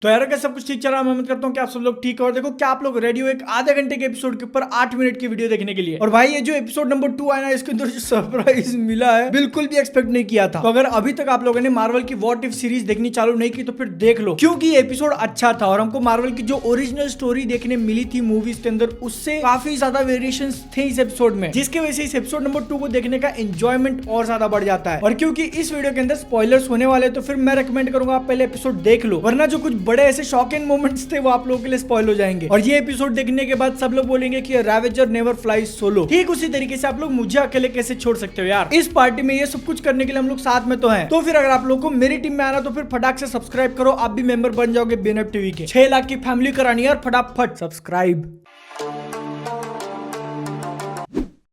तो यार अगर सब कुछ ठीक चल रहा है, मैं उम्मीद करता हूँ कि आप सब लोग ठीक हो। और देखो क्या आप लोग रेडी हो एक आधे घंटे के एपिसोड के ऊपर 8 मिनट की वीडियो देखने के लिए। और भाई ये जो एपिसोड नंबर 2 आया ना, इसके अंदर जो सरप्राइज मिला है बिल्कुल भी एक्सपेक्ट नहीं किया था। तो अगर अभी तक आप लोगों ने मार्वल की व्हाट इफ सीरीज देखनी चालू नहीं की तो फिर देख लो, क्योंकि ये एपिसोड अच्छा था और हमको मार्वल की जो ओरिजिनल स्टोरी देखने मिली थी मूवीज के अंदर, उससे काफी ज्यादा वेरिएशन थे इस एपिसोड में, जिसके वजह से इस एपिसोड नंबर 2 को देखने का एंजॉयमेंट और ज्यादा बढ़ जाता है। और क्योंकि इस वीडियो के अंदर स्पॉयलर्स होने वाले, तो फिर मैं रेकमेंड करूंगा आप पहले एपिसोड देख लो, वरना जो कुछ बड़े ऐसे शॉकिंग मोमेंट्स थे वो आप लोगों के लिए स्पॉइल हो जाएंगे। और ये एपिसोड देखने के बाद सब लोग बोलेंगे कि रैवेजर नेवर फ्लाइज सोलो। ठीक उसी तरीके से आप लोग मुझे अकेले कैसे छोड़ सकते हो यार। इस पार्टी में ये सब कुछ करने के लिए हम लोग साथ में तो हैं। तो फिर अगर आप लोग को मेरी टीम में आना तो फिर फटाक से सब्सक्राइब करो, आप भी मेंबर बन जाओगे BNF टीवी के। 6 लाख की फैमिली करानी है और फटाफट सब्सक्राइब।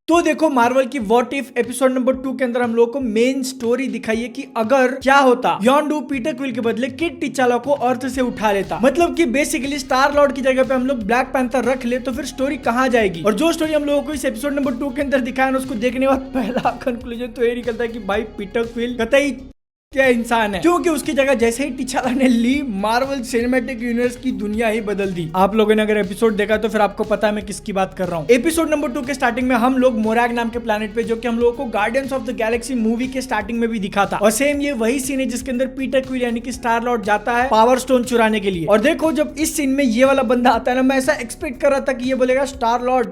तो देखो मार्वल की व्हाट इफ एपिसोड नंबर 2 के अंदर हम लोग को मेन स्टोरी दिखाई है कि अगर क्या होता यॉन्डू पीटर क्विल के बदले किड टिचाला को अर्थ से उठा लेता। मतलब कि बेसिकली स्टार लॉर्ड की जगह पे हम लोग ब्लैक पैंथर रख ले तो फिर स्टोरी कहां जाएगी। और जो स्टोरी हम लोगों को इस एपिसोड नंबर 2 के अंदर दिखाया ना, उसको देखने के बाद पहला कंक्लूजन तो ये निकलता है कि भाई पीटर क्विल कतई क्या इंसान है, क्योंकि उसकी जगह जैसे ही टिचाला ने ली, मार्वल सिनेमैटिक यूनिवर्स की दुनिया ही बदल दी। आप लोगों ने अगर एपिसोड देखा तो फिर आपको पता है मैं किसकी बात कर रहा हूँ। एपिसोड नंबर 2 के स्टार्टिंग में हम लोग मोरैग नाम के प्लेनेट पे, जो कि हम लोगों को guardians of the Galaxy movie के स्टार्टिंग में भी दिखा था। और सेम ये वही सीन है जिसके अंदर पीटर क्विल यानी कि स्टार लॉर्ड जाता है पावर स्टोन चुराने के लिए। और देखो जब इस सीन में ये वाला बंदा आता है ना, मैं ऐसा एक्सपेक्ट कर रहा था कि ये बोलेगा स्टार लॉर्ड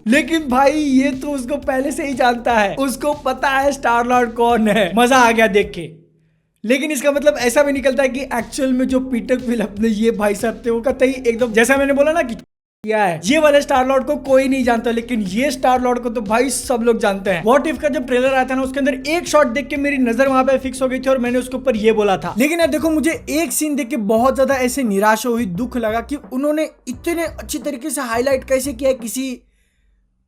लेकिन भाई ये तो उसको पहले से ही जानता है, उसको पता है स्टार लॉर्ड कौन है। मजा आ गया देख के। लेकिन इसका मतलब ऐसा भी निकलता है कि एक्चुअल में जो पीटर क्विल अपने ये भाई साहब थे वो कतई एकदम, जैसा मैंने बोला ना कि क्या है, ये वाले स्टार लॉर्ड को कोई नहीं जानता, लेकिन ये स्टार लॉर्ड को तो भाई सब लोग जानते हैं। व्हाट इफ का जब ट्रेलर आया था ना, उसके अंदर एक शॉट देख के मेरी नजर वहां पे फिक्स हो गई थी और मैंने उसके ऊपर ये बोला था। लेकिन यार देखो मुझे एक सीन देख के बहुत ज्यादा ऐसे निराशा हुई, दुख लगा कि उन्होंने इतने अच्छी तरीके से हाईलाइट कैसे किया है किसी,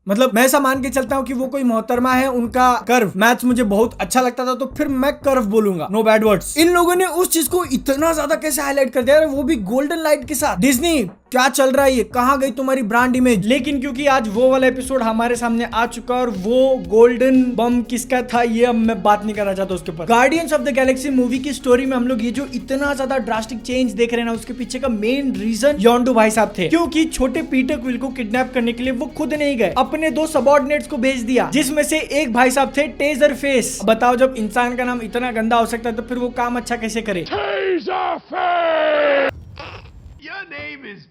मतलब मैं ऐसा मान के चलता हूँ कि वो कोई मोहतरमा है, उनका कर्व मैथ्स मुझे बहुत अच्छा लगता था तो फिर मैं कर्व बोलूंगा, नो बैड वर्ड्स। इन लोगों ने उस चीज को इतना ज्यादा कैसे हाईलाइट कर दिया, वो भी गोल्डन लाइट के साथ। डिज्नी क्या चल रहा है, ये कहाँ गई तुम्हारी ब्रांड इमेज। लेकिन क्योंकि आज वो वाला एपिसोड हमारे सामने आ चुका और वो गोल्डन बम किसका था ये अब मैं बात नहीं करना चाहता उसके ऊपर। Guardians of the Galaxy movie की स्टोरी में हम लोग ये जो इतना ज्यादा ड्रास्टिक चेंज देख रहे हैं ना, उसके पीछे का मेन रीजन यॉन्डू भाई साहब थे। क्योंकि छोटे पीटर क्विल को किडनैप करने के लिए वो खुद नहीं गए, अपने 2 सबऑर्डिनेट्स को भेज दिया, जिसमें से एक भाई साहब थे टेजर फेस। बताओ जब इंसान का नाम इतना गंदा हो सकता है तो फिर वो काम अच्छा कैसे करे। Your name is...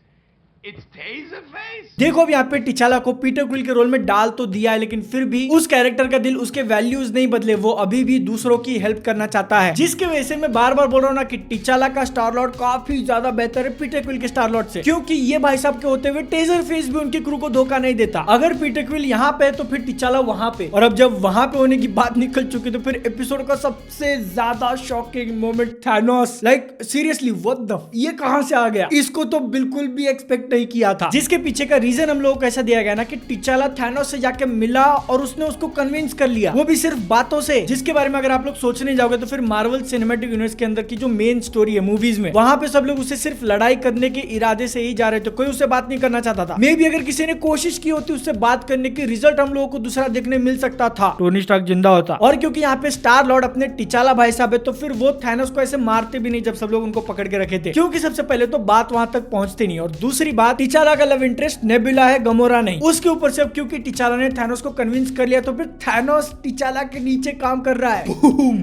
It's Taserface? देखो अब यहाँ पे टिचाला को पीटर क्विल के रोल में डाल तो दिया है, लेकिन फिर भी उस कैरेक्टर का दिल, उसके वैल्यूज नहीं बदले, वो अभी भी दूसरों की हेल्प करना चाहता है। जिसके वजह से मैं बार बार बोल रहा हूँ ना कि टिचाला का स्टार लॉर्ड काफी ज्यादा बेहतर है पीटर क्विल के स्टार लॉर्ड से, क्योंकि ये भाई साहब के होते हुए टेजर फेस भी उनकी क्रू को धोखा नहीं देता। अगर पीटर क्विल यहाँ पे है तो फिर टिचाला वहां पे, और अब जब वहां पे होने की बात निकल चुकी तो फिर एपिसोड का सबसे ज्यादा shocking moment Thanos. Like seriously what the, ये कहां से आ गया, इसको तो बिल्कुल भी एक्सपेक्ट नहीं किया था। जिसके पीछे का रीजन हम लोगों को ऐसा दिया गया ना कि टिचाला थैनोस से जाके मिला और उसने उसको कन्विंस कर लिया, वो भी सिर्फ बातों से। जिसके बारे में अगर आप लोग सोचने जाओगे तो फिर मार्वल सिनेमैटिक यूनिवर्स के अंदर की जो मेन स्टोरी है मूवीज में, वहां पे सब लोग उसे सिर्फ लड़ाई करने के इरादे से ही जा रहे थे, कोई उससे बात नहीं करना चाहता था। मे भी अगर किसी ने कोशिश की होती उससे बात करने की, रिजल्ट हम लोगों को दूसरा देखने मिल सकता था, टोनी स्टार्क जिंदा होता। और क्योंकि यहाँ पे स्टार लॉर्ड अपने टिचाला भाई साहब है तो फिर वो थैनोस को ऐसे मारते भी नहीं जब सब लोग उनको पकड़ के रखे थे, क्योंकि सबसे पहले तो बात वहां तक पहुंचती नहीं, और दूसरी बात टिचाला का लव इंटरेस्ट नेबुला है, गमोरा नहीं। उसके ऊपर से अब क्योंकि टिचाला ने थैनोस को कन्विंस कर लिया तो फिर थैनोस टिचाला के नीचे काम कर रहा है।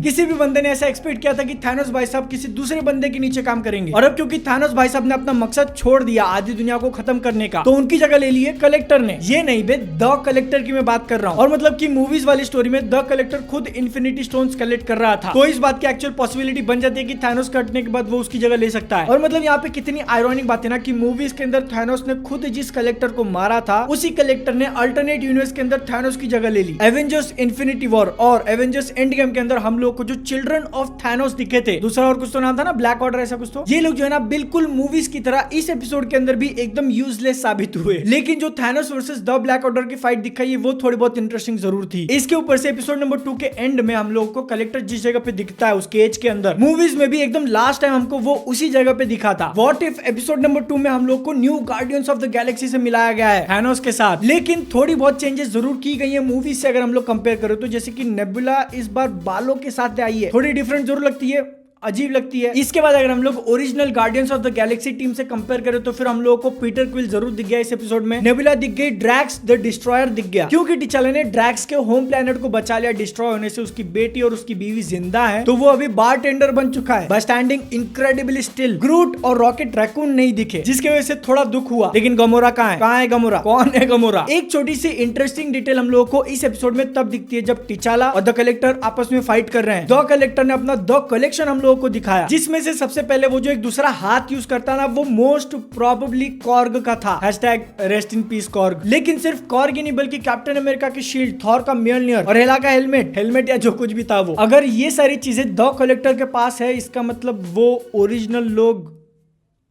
किसी भी बंदे ने ऐसा एक्सपेक्ट किया था कि थैनोस भाई साहब किसी दूसरे बंदे के नीचे काम करेंगे, और अब क्योंकि थैनोस भाई साहब ने अपना मकसद छोड़ दिया आधी दुनिया को खत्म करने का, तो उनकी जगह ले ली है कलेक्टर ने। ये नहीं बे, द कलेक्टर की मैं बात कर रहा हूँ। और मतलब की मूवीज वाली स्टोरी में द कलेक्टर खुद इन्फिनिटी स्टोन्स कलेक्ट कर रहा था, तो इस बात की एक्चुअल पॉसिबिलिटी बन जाती है कि थैनोस कटने के बाद वो उसकी जगह ले सकता है। और मतलब यहाँ पे कितनी आयरॉनिक बात है ना कि मूवीज के अंदर थैनोस ने खुद जिस कलेक्टर को मारा था, उसी कलेक्टर ने अल्टरनेट यूनिवर्स के अंदर थैनोस की जगह ले ली। एवेंजर्स इन्फिनिटी वॉर और एवेंजर्स एंड गेम के अंदर हम लोग को जो चिल्ड्रन ऑफ थैनोस दिखे थे, दूसरा और कुछ तो नाम था ना, ब्लैक ऑर्डर ऐसा कुछ, तो ये लोग जो है ना बिल्कुल मूवीज की तरह इस एपिसोड के अंदर भी एकदम यूजलेस साबित हुए। लेकिन जो Thanos versus the black order की फाइट दिखाई है वो थोड़ी बहुत इंटरेस्टिंग जरूर थी। इसके ऊपर से एपिसोड नंबर 2 के एंड में हम लोग को कलेक्टर जिस जगह पे दिखता है उसके एज के अंदर, मूवीज में भी एकदम लास्ट टाइम हमको वो उसी जगह पे दिखा था। व्हाट इफ एपिसोड नंबर 2 में हम लोग को new guardians of the Galaxy से मिलाया गया है थैनोस के साथ। लेकिन थोड़ी बहुत चेंजेस जरूर की गई है मूवी से अगर हम लोग कंपेयर करें तो, जैसे कि नेबुला इस बार बालों के साथ आई है, थोड़ी डिफरेंट जरूर लगती है। अजीब लगती है। इसके बाद अगर हम लोग original guardians of the Galaxy team से कंपेयर करें तो फिर हम लोगों को पीटर क्विल जरूर दिख गया इस एपिसोड में, नेबुला दिख गई, ड्रैक्स द डिस्ट्रॉयर दिख गया, क्योंकि टिचाला ने ड्रैक्स के होम प्लेनेट को बचा लिया डिस्ट्रॉय होने से। उसकी बेटी और उसकी बीवी जिंदा है, तो वो अभी बारटेंडर बन चुका है, स्टैंडिंग इनक्रेडिबली स्टिल। ग्रूट और रॉकेट रैकून नहीं दिखे, जिसकी वजह से थोड़ा दुख हुआ। लेकिन गमोरा कहाँ है? कहाँ है गमोरा? कौन है गमोरा? एक छोटी सी इंटरेस्टिंग डिटेल हम लोगों को इस एपिसोड में तब दिखती है जब टिचाला और द कलेक्टर आपस में फाइट कर रहे हैं। द कलेक्टर ने अपना द कलेक्शन हम लोगों को दिखाया, जिसमें से सबसे पहले वो जो एक दूसरा हाथ यूज करता ना, वो मोस्ट प्रोबेबली कॉर्ग का था। #Rest in peace Korg. लेकिन सिर्फ कॉर्ग ही नहीं बल्कि कैप्टन अमेरिका की शील्ड, थॉर का म्योलनियर और हेला का हेलमेट या जो कुछ भी था वो। अगर ये सारी चीजें द कलेक्टर के पास है, इसका मतलब वो ओरिजिनल लोग,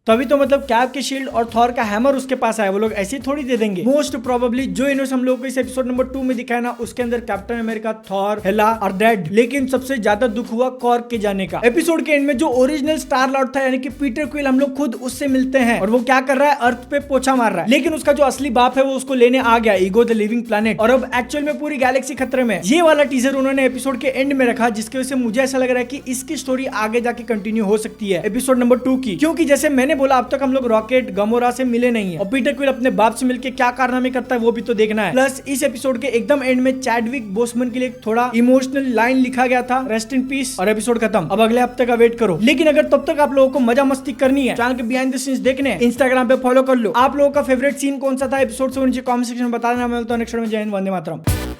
तभी तो मतलब कैप की शील्ड और थॉर का हैमर उसके पास आया, वो लोग ऐसे ही थोड़ी दे देंगे। मोस्ट प्रोबेबली जो इन्होंने हम लोगों को इस एपिसोड नंबर 2 में दिखाया ना, उसके अंदर कैप्टन अमेरिका, थॉर, हेला और डेड। लेकिन सबसे ज्यादा दुख हुआ कॉर्ग के जाने का। एपिसोड के एंड में जो ओरिजिनल स्टार लॉर्ड था यानी कि पीटर क्विल, हम लोग खुद उससे मिलते हैं और वो क्या कर रहा है? अर्थ पे पोछा मार रहा है। लेकिन उसका जो असली बाप है वो उसको लेने आ गया, ईगो द लिविंग प्लैनेट, और अब एक्चुअल में पूरी गैलेक्सी खतरे में। ये वाला टीजर उन्होंने एपिसोड के एंड में रखा, जिसकी वजह से मुझे ऐसा लग रहा है कि इसकी स्टोरी आगे जाके कंटिन्यू हो सकती है एपिसोड नंबर 2 की, क्योंकि जैसे मैंने बोला अब तक हम लोग रॉकेट, गमोरा से मिले नहीं है और पीटर क्विल अपने बाप से मिलके क्या कारनामे करता है वो भी तो देखना है। प्लस इस एपिसोड के एकदम एंड में चैडविक बोसमैन के लिए थोड़ा इमोशनल लाइन लिखा गया था, रेस्ट इन पीस, और एपिसोड खत्म। अब अगले हफ्ते का वेट करो। लेकिन अगर तब तक आप लोगों को मजा मस्ती करनी है, चैनल के बिहाइंड द सीन्स देखने हैं, इंस्टाग्राम पे फॉलो कर लो। आप लोगों का फेवरेट सीन कौन सा था एपिसोड से नीचे कमेंट सेक्शन में बताना। मैं नेक्स्ट में। जय हिंद, वंदे मातरम।